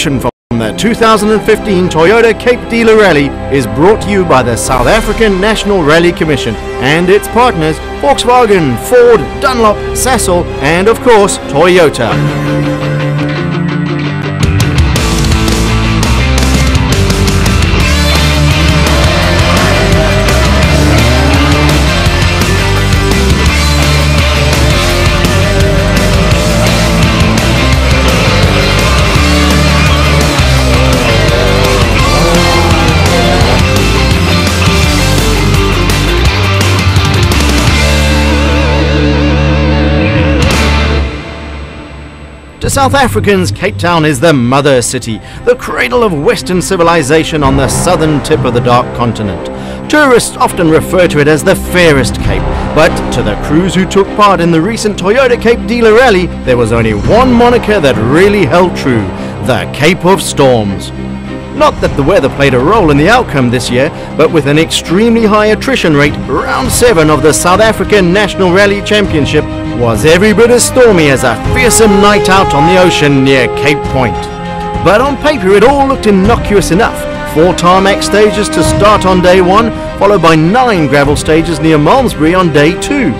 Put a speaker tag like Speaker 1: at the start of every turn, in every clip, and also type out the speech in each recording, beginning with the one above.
Speaker 1: action from the 2015 Toyota Cape Dealer Rally is brought to you by the South African National Rally Commission and its partners Volkswagen, Ford, Dunlop, Sasol and of course Toyota. To South Africans, Cape Town is the mother city, the cradle of Western civilization on the southern tip of the dark continent. Tourists often refer to it as the fairest Cape, but to the crews who took part in the recent Toyota Cape Dealer Rally, there was only one moniker that really held true, the Cape of Storms. Not that the weather played a role in the outcome this year, but with an extremely high attrition rate, round 7 of the South African National Rally Championship was every bit as stormy as a fearsome night out on the ocean near Cape Point. But on paper it all looked innocuous enough. 4 tarmac stages to start on day 1, followed by 9 gravel stages near Malmesbury on day 2.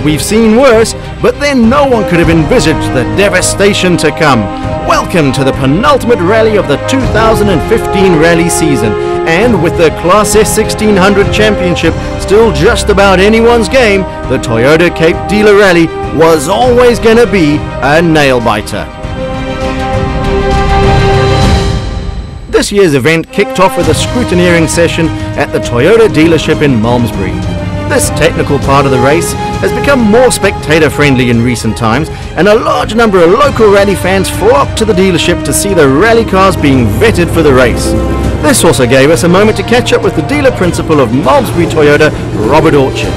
Speaker 1: We've seen worse, but then no one could have envisaged the devastation to come. Welcome to the penultimate rally of the 2015 rally season, and with the Class S1600 Championship still just about anyone's game, the Toyota Cape Dealer Rally was always going to be a nail-biter. This year's event kicked off with a scrutineering session at the Toyota dealership in Malmesbury. This technical part of the race has become more spectator-friendly in recent times, and a large number of local rally fans flocked to the dealership to see the rally cars being vetted for the race. This also gave us a moment to catch up with the dealer principal of Malmesbury Toyota, Robert Orchard.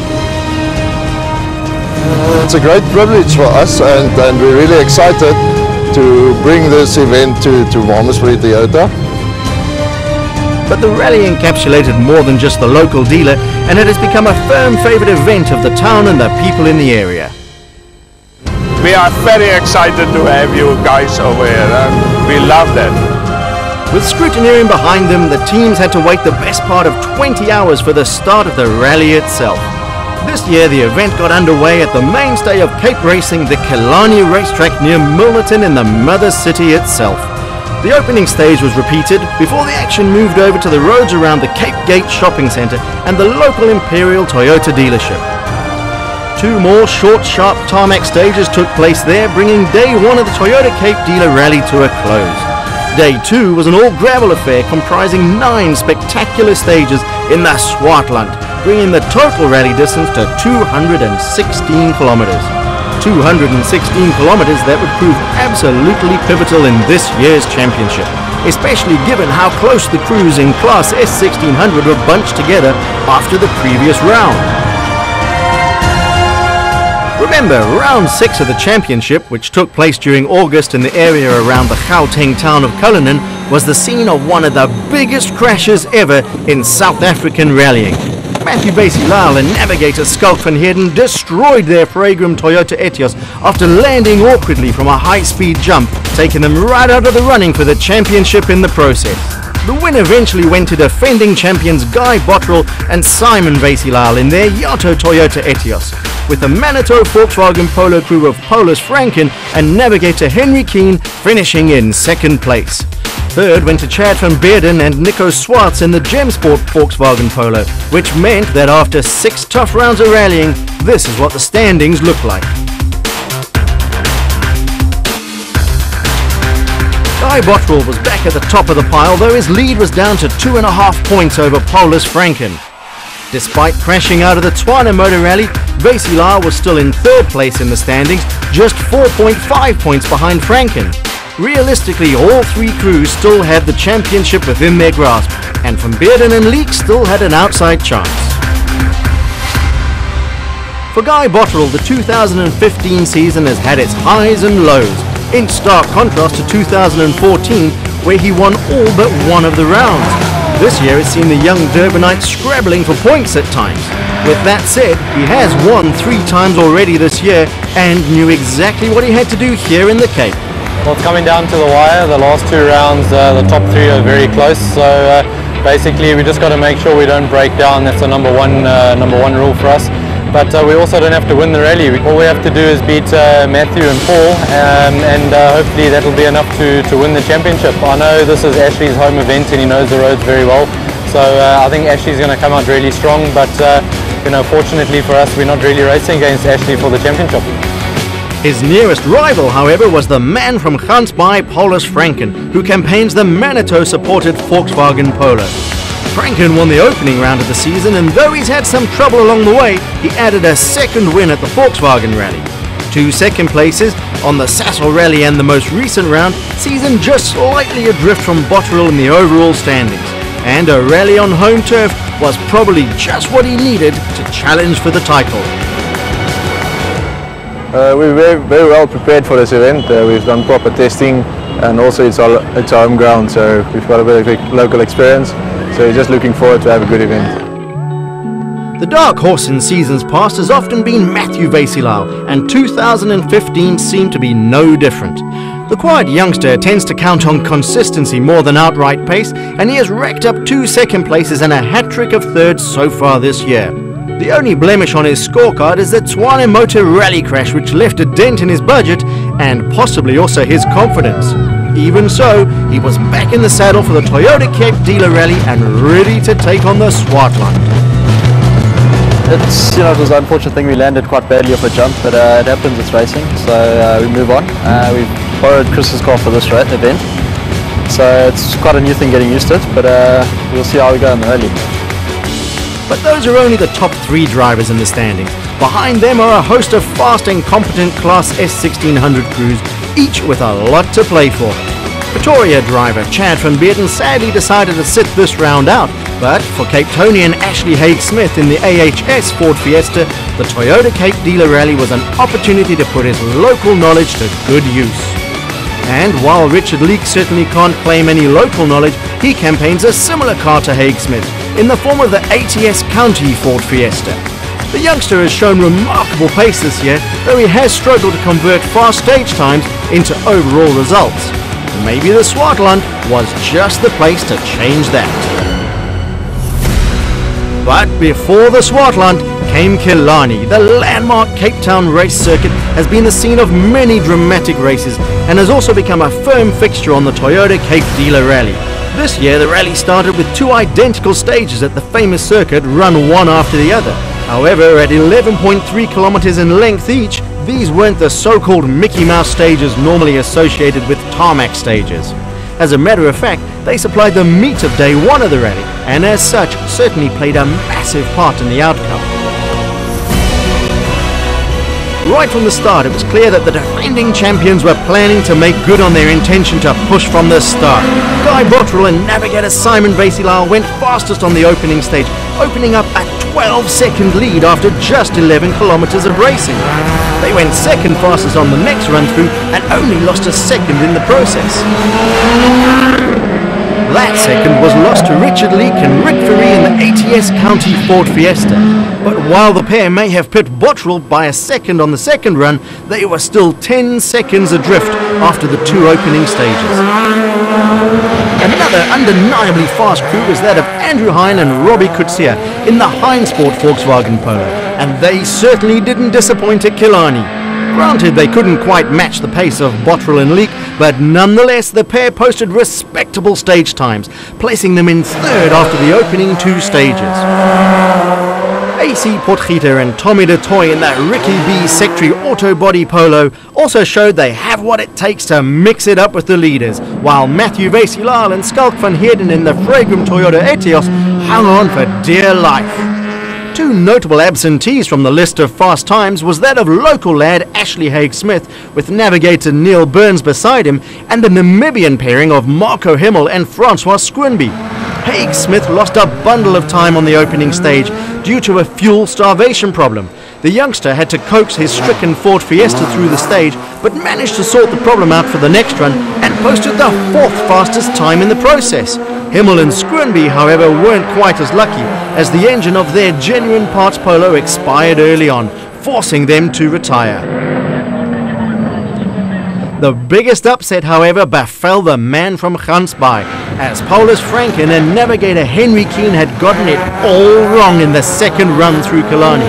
Speaker 2: It's a great privilege for us, and we're really excited to bring this event to Malmesbury Toyota.
Speaker 1: But the rally encapsulated more than just the local dealer, and it has become a firm favourite event of the town and the people in the area.
Speaker 3: We are very excited to have you guys over here. We love that.
Speaker 1: With scrutineering behind them, the teams had to wait the best part of 20 hours for the start of the rally itself. This year the event got underway at the mainstay of Cape racing, the Killarney racetrack near Milnerton in the mother city itself. The opening stage was repeated before the action moved over to the roads around the Cape Gate shopping centre and the local Imperial Toyota dealership. 2 more short, sharp tarmac stages took place there, bringing day 1 of the Toyota Cape Dealer Rally to a close. Day 2 was an all-gravel affair comprising 9 spectacular stages in the Swartland, bringing the total rally distance to 216 kilometres. 216 kilometres that would prove absolutely pivotal in this year's championship, especially given how close the crews in Class S1600 were bunched together after the previous round. Remember, round 6 of the championship, which took place during August in the area around the Gauteng town of Cullinan, was the scene of one of the biggest crashes ever in South African rallying. Matthew Basie-Lyle and navigator Skulk van Heerden destroyed their Fragram Toyota Etios after landing awkwardly from a high-speed jump, taking them right out of the running for the championship in the process. The win eventually went to defending champions Guy Bottrell and Simon Basie-Lyle in their Yato Toyota Etios, with the Manitou Volkswagen Polo crew of Paulus Franken and navigator Henry Keane finishing in 2nd place. 3rd went to Chad van Beerden and Nico Swartz in the Gemsport Volkswagen Polo, which meant that after 6 tough rounds of rallying, this is what the standings look like. Guy Bottrell was back at the top of the pile, though his lead was down to 2.5 points over Paulus Franken. Despite crashing out of the Tshwane Motor Rally, Basie-Lyle was still in 3rd place in the standings, just 4.5 points behind Franken. Realistically, all 3 crews still had the championship within their grasp, and Van Beerden and Leek still had an outside chance. For Guy Bottrell, the 2015 season has had its highs and lows, in stark contrast to 2014, where he won all but 1 of the rounds. This year has seen the young Durbanite scrabbling for points at times. With that said, he has won 3 times already this year and knew exactly what he had to do here in the Cape.
Speaker 4: Well, it's coming down to the wire. The last two rounds, the top three are very close. So basically, we just got to make sure we don't break down. That's the number one rule for us. But we also don't have to win the rally. All we have to do is beat Matthew and Paul, and hopefully that'll be enough to win the championship. I know this is Ashley's home event, and he knows the roads very well. So I think Ashley's going to come out really strong. But fortunately for us, we're not really racing against Ashley for the championship.
Speaker 1: His nearest rival, however, was the man from Gansbaai, Paulus Franken, who campaigns the Manitou-supported Volkswagen Polo. Franken won the opening round of the season, and though he's had some trouble along the way, he added a second win at the Volkswagen Rally. 2 second places on the Sassel Rally and the most recent round sees him just slightly adrift from Botterill in the overall standings. And a rally on home turf was probably just what he needed to challenge for the title.
Speaker 5: We're very well prepared for this event. We've done proper testing, and also it's our home ground, so we've got a bit of local experience. So we're just looking forward to have a good event.
Speaker 1: The dark horse in seasons past has often been Matthew Vasilal, and 2015 seemed to be no different. The quiet youngster tends to count on consistency more than outright pace, and he has racked up 2 second places and a hat-trick of thirds so far this year. The only blemish on his scorecard is the Tshwane Motor rally crash, which left a dent in his budget and possibly also his confidence. Even so, he was back in the saddle for the Toyota Cape Dealer Rally and ready to take on the Swartland.
Speaker 6: It was an unfortunate thing. We landed quite badly off a jump, but it happens, it's racing, so we move on. We've borrowed Chris's car for this event, so it's quite a new thing getting used to it, but we'll see how we go in the rally.
Speaker 1: But those are only the top 3 drivers in the standings. Behind them are a host of fast and competent Class S1600 crews, each with a lot to play for. Pretoria driver Chad van Beerden sadly decided to sit this round out, but for Cape Townian Ashley Haig-Smith in the AHS Ford Fiesta, the Toyota Cape Dealer Rally was an opportunity to put his local knowledge to good use. And while Richard Leake certainly can't claim any local knowledge, he campaigns a similar car to Haig-Smith in the form of the ATS County Ford Fiesta. The youngster has shown remarkable pace this year, though he has struggled to convert fast stage times into overall results. Maybe the Swartland was just the place to change that. But before the Swartland came Killarney. The landmark Cape Town race circuit has been the scene of many dramatic races and has also become a firm fixture on the Toyota Cape Dealer Rally. This year the rally started with 2 identical stages at the famous circuit, run one after the other. However, at 11.3 kilometers in length each, these weren't the so-called Mickey Mouse stages normally associated with tarmac stages. As a matter of fact, they supplied the meat of day one of the rally, and as such, certainly played a massive part in the outcome. Right from the start, it was clear that the defending champions were planning to make good on their intention to push from the start. Guy Botterill and navigator Simon Vasilal went fastest on the opening stage, opening up a 12-second lead after just 11 kilometers of racing. They went second fastest on the next run-through and only lost a second in the process. That second was lost to Richard Leake and Rick Ferry in the ATS County Ford Fiesta. But while the pair may have pipped Botterill by a second on the second run, they were still 10 seconds adrift after the 2 opening stages. Another undeniably fast crew was that of Andrew Hine and Robbie Kutsia in the Heinsport Volkswagen Polo, and they certainly didn't disappoint at Killarney. Granted, they couldn't quite match the pace of Botterill and Leake, but nonetheless the pair posted respectable stage times, placing them in third after the opening 2 stages. AC Potgieter and Tommy de Toy in that Ricky B Secretary Auto Body Polo also showed they have what it takes to mix it up with the leaders, while Matthew Vasilal and Skalk van Heerden in the Fragram Toyota Etios hung on for dear life. 2 notable absentees from the list of fast times was that of local lad Ashley Haig-Smith with navigator Neil Burns beside him, and the Namibian pairing of Marco Himmel and Francois Squinby. Haig-Smith lost a bundle of time on the opening stage due to a fuel starvation problem. The youngster had to coax his stricken Ford Fiesta through the stage, but managed to sort the problem out for the next run and posted the 4th fastest time in the process. Himmel and Squinby, however, weren't quite as lucky, as the engine of their genuine parts Polo expired early on, forcing them to retire. The biggest upset, however, befell the man from Gansbaai, as Paulus Franken and navigator Henry Keen had gotten it all wrong in the second run through Killarney.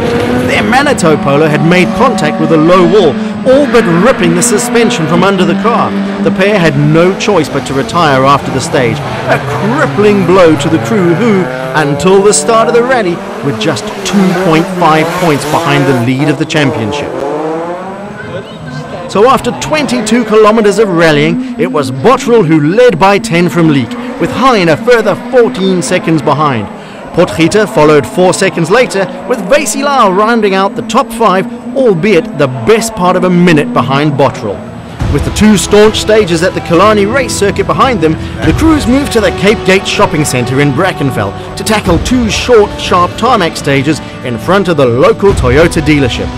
Speaker 1: Their Manitou polo had made contact with a low wall, all but ripping the suspension from under the car. The pair had no choice but to retire after the stage, a crippling blow to the crew who, until the start of the rally, were just 2.5 points behind the lead of the championship. So after 22 kilometers of rallying, it was Bottrell who led by 10 from Leek, with Hein a further 14 seconds behind. Potgieter followed 4 seconds later, with Vesilal rounding out the top 5, albeit the best part of a minute behind Bottrell. With the 2 staunch stages at the Killarney race circuit behind them, the crews moved to the Cape Gate shopping centre in Brackenfell to tackle 2 short, sharp tarmac stages in front of the local Toyota dealership.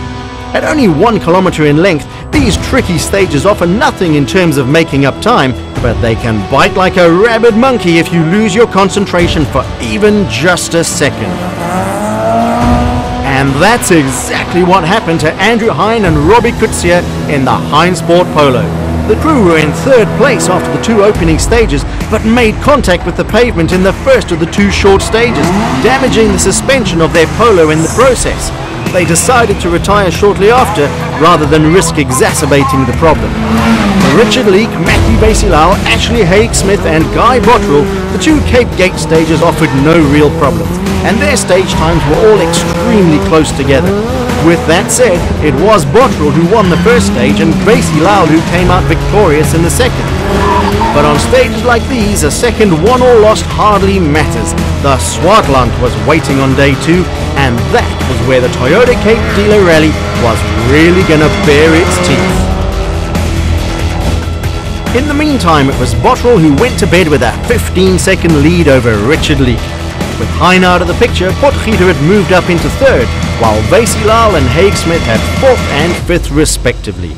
Speaker 1: At only 1 kilometre in length, these tricky stages offer nothing in terms of making up time, but they can bite like a rabid monkey if you lose your concentration for even just a second. And that's exactly what happened to Andrew Hein and Robbie Kutsia in the Hein Sport Polo. The crew were in 3rd place after the 2 opening stages, but made contact with the pavement in the first of the 2 short stages, damaging the suspension of their polo in the process. They decided to retire shortly after, rather than risk exacerbating the problem. For Richard Leek, Matthew Vesilal, Ashley Haig-Smith and Guy Bottrell, the 2 Cape Gate stages offered no real problems, and their stage times were all extremely close together. With that said, it was Bottrell who won the first stage and Vesilal who came out victorious in the second. But on stages like these, a second won or lost hardly matters. The Swartland was waiting on day 2, and that was where the Toyota Cape Dealer Rally was really going to bare its teeth. In the meantime, it was Bottrell who went to bed with a 15-second lead over Richard Leek. With Hein out of the picture, Potgieter had moved up into 3rd, while Vesilal and Haig-Smith had 4th and 5th respectively.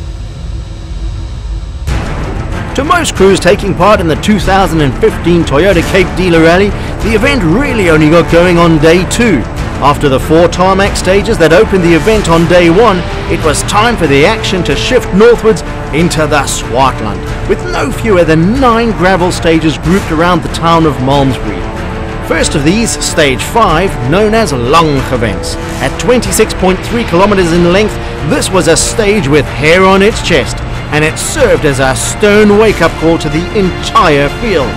Speaker 1: To most crews taking part in the 2015 Toyota Cape Dealer Rally, the event really only got going on day 2. After the 4 tarmac stages that opened the event on day 1, it was time for the action to shift northwards into the Swartland, with no fewer than 9 gravel stages grouped around the town of Malmesbury. First of these, stage 5, known as Langgewens. At 26.3 kilometers in length, this was a stage with hair on its chest, and it served as a stern wake-up call to the entire field.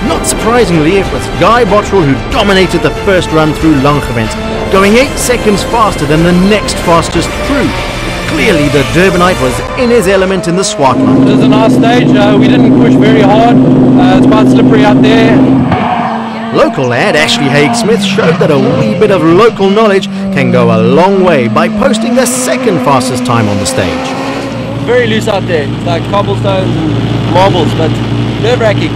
Speaker 1: Not surprisingly, it was Guy Bottrell who dominated the first run through Langgewens, going 8 seconds faster than the next fastest crew. Clearly, the Durbanite was in his element in the Swartland.
Speaker 4: It was a nice stage. We didn't push very hard. It's quite slippery out there.
Speaker 1: Local lad Ashley Haig-Smith showed that a wee bit of local knowledge can go a long way by posting the 2nd fastest time on the stage.
Speaker 7: Very loose out there. It's like cobblestones and marbles, but nerve-wracking.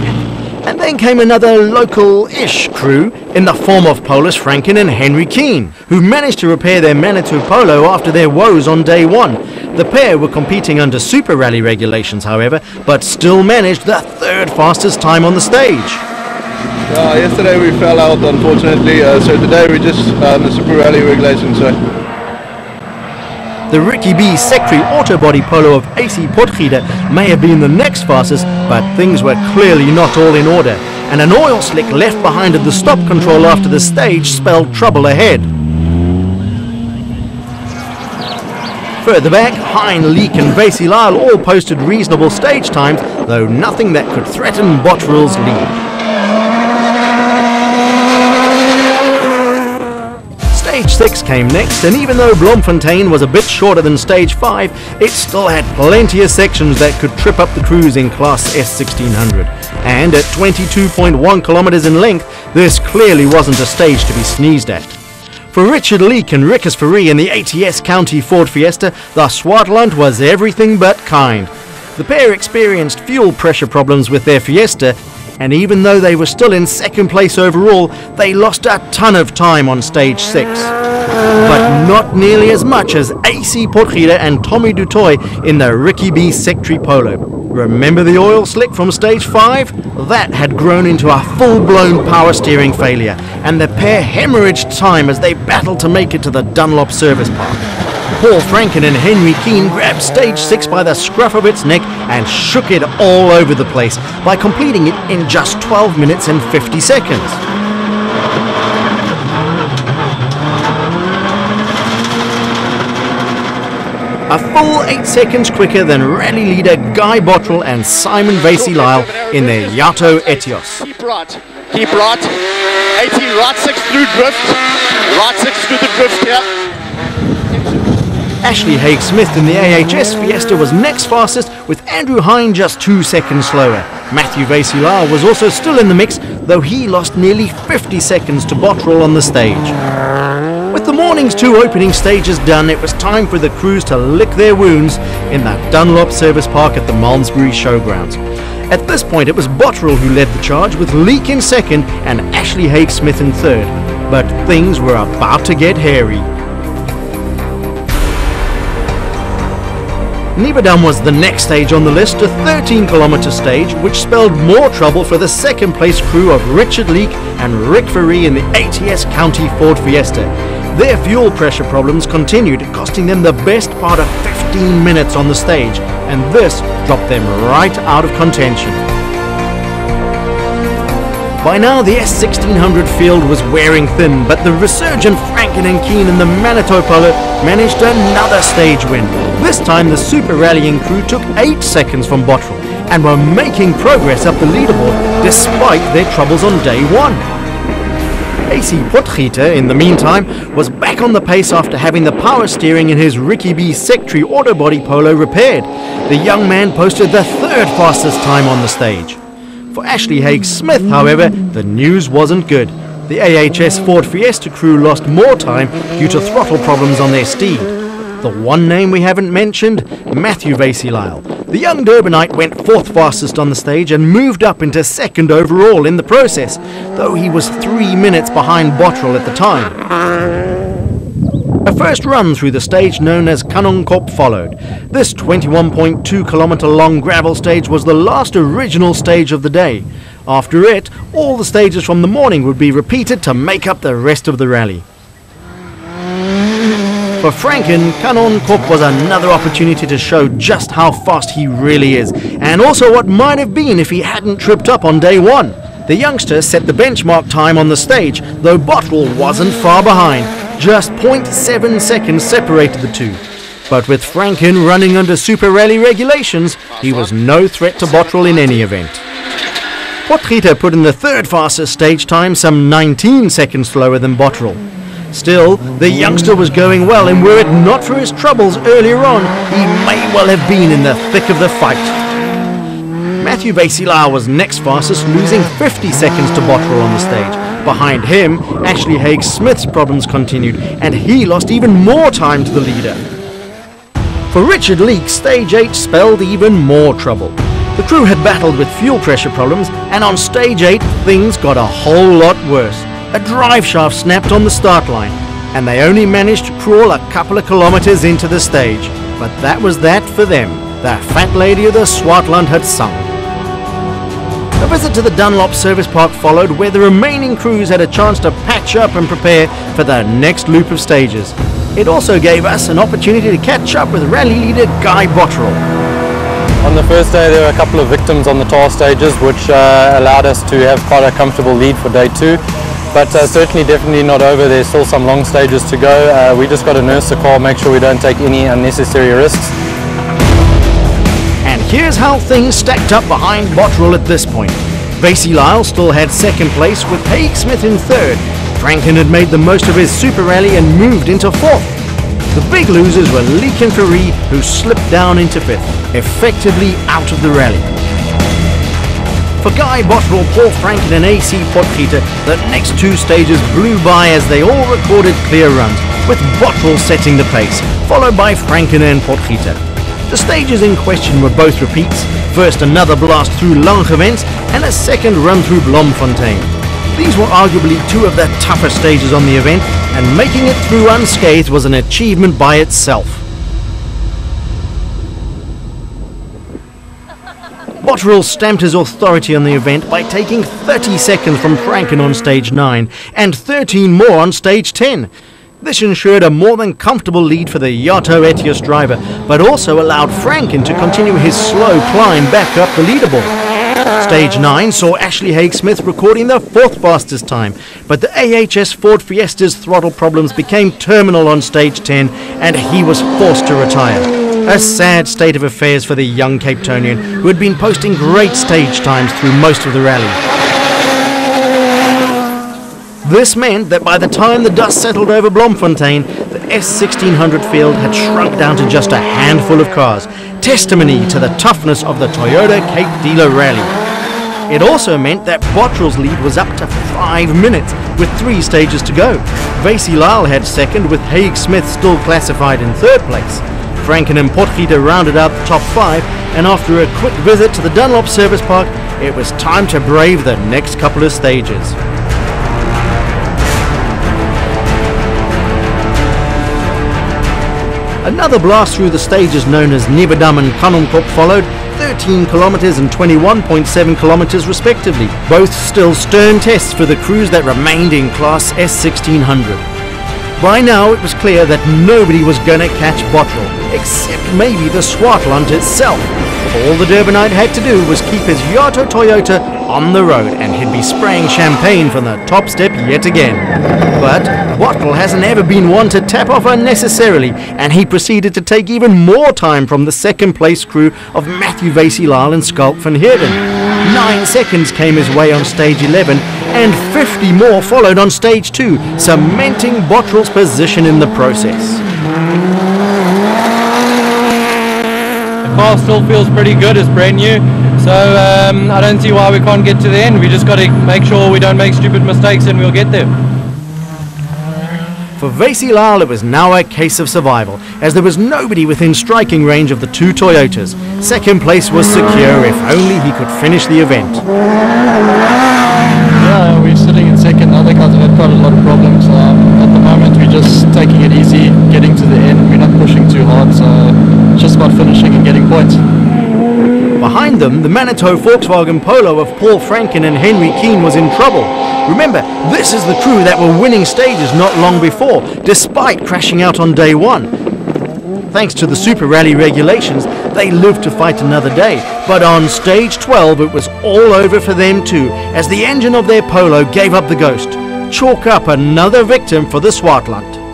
Speaker 1: And then came another local-ish crew in the form of Paulus Franken and Henry Keen, who managed to repair their Manitou polo after their woes on day 1. The pair were competing under Super Rally regulations, however, but still managed the 3rd fastest time on the stage.
Speaker 5: Yesterday we fell out, unfortunately, so today we just the Super Rally regulations.
Speaker 1: The Ricky B Secretary Autobody Polo of AC Potgieter may have been the next fastest, but things were clearly not all in order, and an oil slick left behind at the stop control after the stage spelled trouble ahead. Further back, Hein, Leek and Vesilal all posted reasonable stage times, though nothing that could threaten Bottrell's lead. Stage 6 came next, and even though Bloemfontein was a bit shorter than Stage 5, it still had plenty of sections that could trip up the crews in Class S1600. And at 22.1 kilometers in length, this clearly wasn't a stage to be sneezed at. For Richard Leek and Rickers Fourie in the ATS County Ford Fiesta, the Swartland was everything but kind. The pair experienced fuel pressure problems with their Fiesta, and even though they were still in 2nd place overall, they lost a ton of time on Stage 6. But not nearly as much as AC Potgieter and Tommy Dutoy in the Ricky B Secretary Polo. Remember the oil slick from Stage 5? That had grown into a full-blown power steering failure, and the pair hemorrhaged time as they battled to make it to the Dunlop service park. Paul Franken and Henry Keane grabbed stage 6 by the scruff of its neck and shook it all over the place by completing it in just 12 minutes and 50 seconds. A full 8 seconds quicker than rally leader Guy Bottrell and Simon Vasey-Lyle in their Yato Etios.
Speaker 8: Keep right, 18 right 6 through drift, right 6 through the drift here.
Speaker 1: Ashley Haig-Smith in the AHS Fiesta was next fastest, with Andrew Hine just 2 seconds slower. Matthew Vasey-Lyle was also still in the mix, though he lost nearly 50 seconds to Bottrell on the stage. With the morning's 2 opening stages done, it was time for the crews to lick their wounds in that Dunlop Service Park at the Malmesbury Showgrounds. At this point, it was Bottrell who led the charge, with Leake in second and Ashley Haig-Smith in third. But things were about to get hairy. Nieberdam was the next stage on the list, a 13-kilometre stage, which spelled more trouble for the second-place crew of Richard Leake and Rick Ferree in the ATS County Ford Fiesta. Their fuel pressure problems continued, costing them the best part of 15 minutes on the stage, and this dropped them right out of contention. By now, the S1600 field was wearing thin, but the resurgent Franken and Keane in the Manitou Polo managed another stage win. This time, the super rallying crew took 8 seconds from Bottrell and were making progress up the leaderboard despite their troubles on day 1. AC Potgieter, in the meantime, was back on the pace after having the power steering in his Ricky B Secretary Autobody Polo repaired. The young man posted the 3rd fastest time on the stage. For Ashley Haig-Smith, however, the news wasn't good. The AHS Ford Fiesta crew lost more time due to throttle problems on their steed. The one name we haven't mentioned, Matthew Vasey-Lyle. The young Durbanite went 4th fastest on the stage and moved up into 2nd overall in the process, though he was 3 minutes behind Bottrell at the time. A first run through the stage known as Kanonkop followed. This 21.2 kilometre long gravel stage was the last original stage of the day. After it, all the stages from the morning would be repeated to make up the rest of the rally. For Franken, Kanonkop was another opportunity to show just how fast he really is, and also what might have been if he hadn't tripped up on day 1. The youngster set the benchmark time on the stage, though Bottrell wasn't far behind. Just 0.7 seconds separated the two. But with Franken running under Super Rally regulations, he was no threat to Bottrell in any event. Potgieter put in the 3rd fastest stage time, some 19 seconds slower than Bottrell. Still, the youngster was going well, and were it not for his troubles earlier on, he may well have been in the thick of the fight. Matthew Vasey-Lyle was next fastest, losing 50 seconds to Bottrell on the stage. Behind him, Ashley Haig-Smith's problems continued, and he lost even more time to the leader. For Richard Leake, stage 8 spelled even more trouble. The crew had battled with fuel pressure problems, and on stage 8 things got a whole lot worse. A drive shaft snapped on the start line, and they only managed to crawl a couple of kilometres into the stage. But that was that for them. The fat lady of the Swartland had sung. A visit to the Dunlop Service Park followed, where the remaining crews had a chance to patch up and prepare for the next loop of stages. It also gave us an opportunity to catch up with rally leader Guy Bottrell.
Speaker 4: On the first day there were a couple of victims on the tar stages, which allowed us to have quite a comfortable lead for day 2. But certainly definitely not over. There's still some long stages to go. We just got to nurse the car, make sure we don't take any unnecessary risks.
Speaker 1: And here's how things stacked up behind Bottrell at this point. Vasey-Lyle still had 2nd place, with Haig-Smith in 3rd. Franken had made the most of his super rally and moved into 4th. The big losers were Leake and Ferree, who slipped down into 5th, effectively out of the rally. For Guy Bottrell, Paul Franken and AC Potgieter, the next 2 stages blew by as they all recorded clear runs, with Bottrell setting the pace, followed by Franken and Potgieter. The stages in question were both repeats, first another blast through Langewens and a 2nd run through Bloemfontein. These were arguably 2 of the tougher stages on the event, and making it through unscathed was an achievement by itself. Bottrell stamped his authority on the event by taking 30 seconds from Franken on stage 9 and 13 more on stage 10. This ensured a more than comfortable lead for the Yato Etios driver, but also allowed Franken to continue his slow climb back up the leaderboard. Stage 9 saw Ashley Haig-Smith recording the 4th fastest time, but the AHS Ford Fiesta's throttle problems became terminal on stage 10 and he was forced to retire. A sad state of affairs for the young Cape Townian, who had been posting great stage times through most of the rally. This meant that by the time the dust settled over Bloemfontein, the S1600 field had shrunk down to just a handful of cars, testimony to the toughness of the Toyota Cape Dealer Rally. It also meant that Bottrell's lead was up to 5 minutes, with 3 stages to go. Vasey Lal had second, with Haig-Smith still classified in 3rd place. Franken and Potgieter rounded out the top 5, and after a quick visit to the Dunlop Service Park, it was time to brave the next couple of stages. Another blast through the stages known as Nebedam and Kanonkop followed, 13 kilometers and 21.7 kilometers respectively, both still stern tests for the crews that remained in class S1600. By now it was clear that nobody was going to catch Bottrell, except maybe the Swartland itself. All the Durbanite had to do was keep his Yato Toyota on the road and he'd be spraying champagne from the top step yet again. But Bottrell hasn't ever been one to tap off unnecessarily, and he proceeded to take even more time from the 2nd place crew of Matthew Vasey Lal and Schalk van Heerden. 9 seconds came his way on stage 11 and 50 more followed on stage 2, cementing Bottrell's position in the process.
Speaker 4: The car still feels pretty good, it's brand new, so I don't see why we can't get to the end. We just got to make sure we don't make stupid mistakes and we'll get there.
Speaker 1: For Vasey Lal, it was now a case of survival, as there was nobody within striking range of the 2 Toyotas. 2nd place was secure if only he could finish the event.
Speaker 6: Yeah, we're sitting in 2nd. Other guys have had quite a lot of problems. At the moment we're just taking it easy, getting to the end. We're not pushing too hard, so it's just about finishing and getting points.
Speaker 1: Behind them, the Manitou Volkswagen Polo of Paul Franken and Henry Keane was in trouble. Remember, this is the crew that were winning stages not long before, despite crashing out on day 1. Thanks to the Super Rally regulations, they lived to fight another day. But on stage 12, it was all over for them too, as the engine of their Polo gave up the ghost. Chalk up another victim for the Swartland.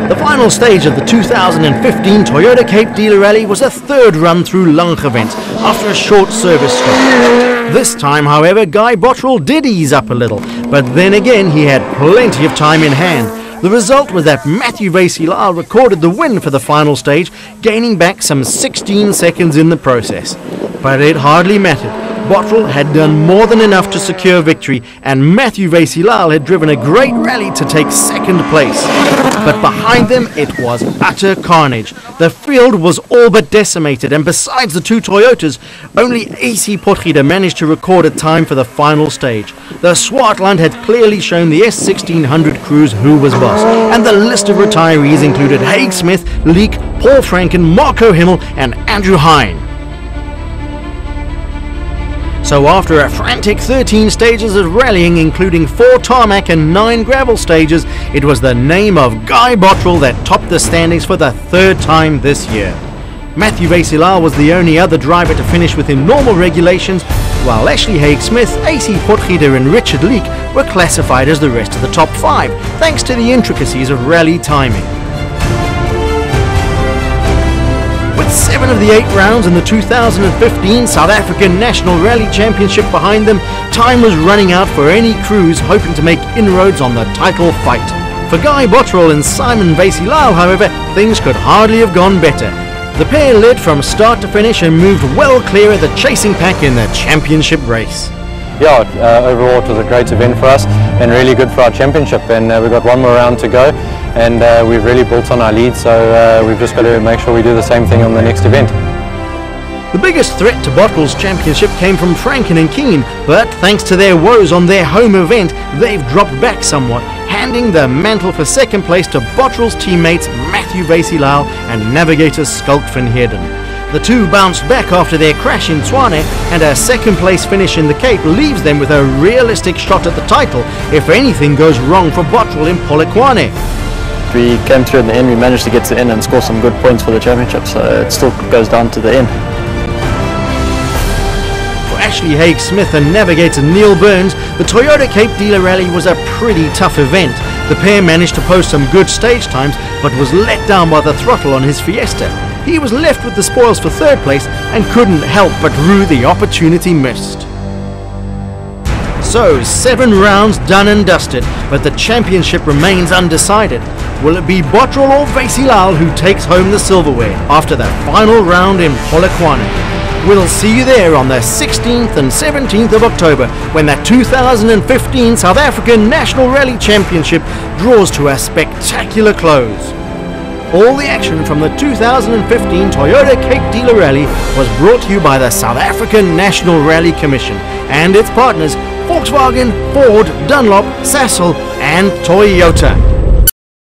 Speaker 1: The final stage of the 2015 Toyota Cape Dealer Rally was a 3rd run through Langewend after a short service stop. This time, however, Guy Bottrell did ease up a little, but then again he had plenty of time in hand. The result was that Matthew Vasey Lal recorded the win for the final stage, gaining back some 16 seconds in the process. But it hardly mattered. Bottrell had done more than enough to secure victory, and Matthew Vasey Lal had driven a great rally to take 2nd place. But behind them it was utter carnage. The field was all but decimated, and besides the 2 Toyotas, only AC Potgieter managed to record a time for the final stage. The Swartland had clearly shown the S1600 crews who was boss, and the list of retirees included Haig-Smith, Leek, Paul Franken, Marco Himmel and Andrew Hine. So after a frantic 13 stages of rallying, including 4 tarmac and 9 gravel stages, it was the name of Guy Bottrell that topped the standings for the 3rd time this year. Matthew Vasey Lal was the only other driver to finish within normal regulations, while Ashley Haig-Smith, AC Potgieter and Richard Leek were classified as the rest of the top 5, thanks to the intricacies of rally timing. With 7 of the 8 rounds in the 2015 South African National Rally Championship behind them, time was running out for any crews hoping to make inroads on the title fight. For Guy Bottrell and Simon Vasey Lal, however, things could hardly have gone better. The pair led from start to finish and moved well clear of the chasing pack in the championship race.
Speaker 4: Yeah, overall it was a great event for us and really good for our championship, and we've got 1 more round to go, and we've really built on our lead, so we've just got to make sure we do the same thing on the next event.
Speaker 1: The biggest threat to Bottrell's championship came from Franken and Keane, but thanks to their woes on their home event, they've dropped back somewhat, handing the mantle for 2nd place to Bottrell's teammates Matthew Vasey Lal and navigator Schalk van Heerden. The two bounced back after their crash in Tshwane, and a second place finish in the Cape leaves them with a realistic shot at the title if anything goes wrong for Bottrell in Polokwane.
Speaker 6: We came through in the end, we managed to get to the end and score some good points for the championship, so it still goes down to the end.
Speaker 1: For Ashley Haig-Smith and navigator Neil Burns, the Toyota Cape Dealer Rally was a pretty tough event. The pair managed to post some good stage times, but was let down by the throttle on his Fiesta. He was left with the spoils for third place and couldn't help but rue the opportunity missed. So, 7 rounds done and dusted, but the championship remains undecided. Will it be Bottrell or Vasilal who takes home the silverware after the final round in Polokwane? We'll see you there on the 16th and 17th of October when the 2015 South African National Rally Championship draws to a spectacular close. All the action from the 2015 Toyota Cape Dealer Rally was brought to you by the South African National Rally Commission and its partners Volkswagen, Ford, Dunlop, Sasol and Toyota.